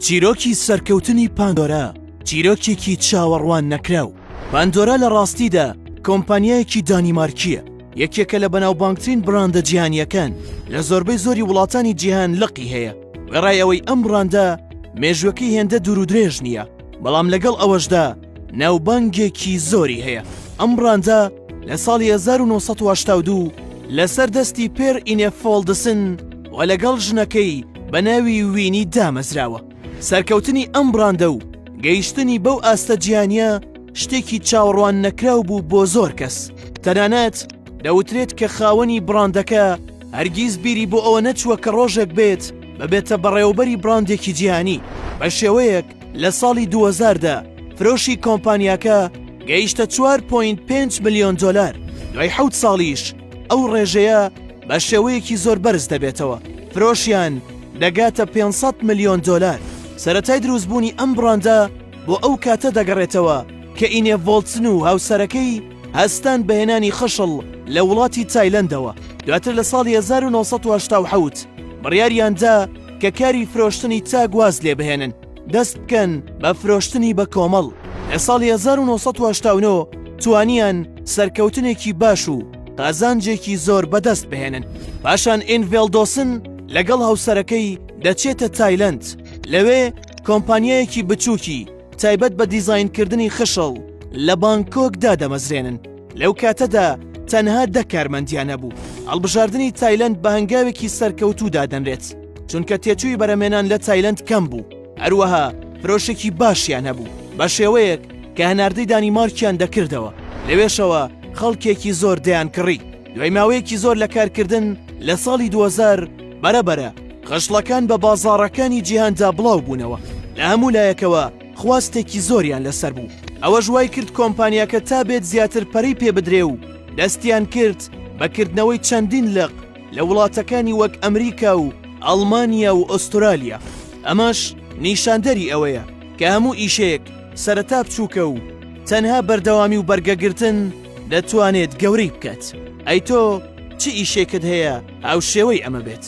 چیرۆکی سەرکەوتنی پاندۆرا چیرۆکێکی چاوەڕوان نەکراو. پاندۆرا لە ڕاستیدا کۆمپانیایەکی دانیمارکیە، یەکێکە لە بەناوبانگترین براندە جیهانیەکان لە زۆربەی زۆری وڵاتانی جیهان لقی هەیە. بەڕای ئەوەی ئەم براندە مێژوەکەی هێندە دوور و درێژ نییە، بەڵام لەگەڵ ئەوەشدا ناوبانگێکی زۆری هەیە. ئەم براندە لە ساڵی 1982 لەسەر دەستی پێر ئینێفۆڵدسن و لەگەڵ ژنەکەی بە ناوی وینی دامەزراوە. سەرکەوتنی ئەم براندە و گەیشتنی بەو ئاستە جیهانیە شتێکی چاوەڕوان نەکراو بوو بۆ زۆر کەس. تەنانەت دەوترێت کە خاوەنی براندەکە هەرگیز بیری بۆ ئەوە نەچووە کە ڕۆژێک بێتە بەڕێوەبەری براندێکی جیهانی. بە شێوەیەک لە ساڵی 2000دا فرۆشی کۆمپانیاکە گەیشتە 4.5 ملیۆن دۆلار. دوای 7 ساڵیش ئەو ڕێژەیە بە شێوەیەکی زۆر بەرز دەبێتەوە. فرۆشیان دەگاتە 500 ملیۆن دۆلار. سەرەتای دروستبوونی ئەم براندە بۆ ئەو کاتە دەگەڕێتەوە کە ئینێڤۆڵتن و هاوسەرەکەی هەستان بەهێنانی خشڵ لە وڵاتی تایلەندەوە. دواتر لە ساڵی 1987 بڕیاریاندا کە کاری فرۆشتنی تا گواز لێ بهێنن، دەست بکەن بە فرۆشتنی بە کۆمەڵ. لە ساڵی 1989 توانیان سەرکەوتنێکی باش و قازانجێکی زۆر بەدەست بهێنن. پاشان ئینڤێڵدۆسن لەگەڵ هاوسەرەکەی دەچێتە تایلەند. لەوێ کۆمپانیایەکی بچووکی تایبەت بە دیزاینکردنی خشڵ لە بانکۆکدا دەمەزرێنن. لەو کاتەدا تەنها 10 کارمەندیان هەبوو. هەڵبژاردننی تایلەند بە هەنگاوێکی سەرکەوتوودا دەنرێت، چونکە تێچووی بەرەمێنان لە تایلەند کەم بوو. هەروەها فرۆشێکی باشیان هەبوو، بە شێوەیەک کە هەناردەی دانیمارکیان دەکردەوە. لەوێشەوە خەڵکێکی زۆر دەیان کڕی. دوای ماوەیەکی زۆر لە کارکردن لە ساڵی 2000 بەرەبەرە خەشڵەکان بە بازاڕەکانی جیهاندا بڵاو بوونەوە. لە هەموو لایەکەوە خواستێکی زۆریان لەسەر بوو. ئەوە ژوای کرد کۆمپانیاکە تا بێت زیاتر پەرەی پێ بدرێ و دەستیان کرد بەکردنەوەی چەندین لق لە وڵاتەکانی وەک ئەمریکا و ئەڵمانیا و ئوسترالیا. ئەمەش نیشاندەری ئەوەیە کە هەموو ئیشەیەک سەرەتا بچووکە و تەنها بەردەوامی و بەرگەگرتن دەتوانێت گەورەی بکات. ئەی تۆ چ ئیشێکت هەیە ئەو شێوەی ئەمە بێت؟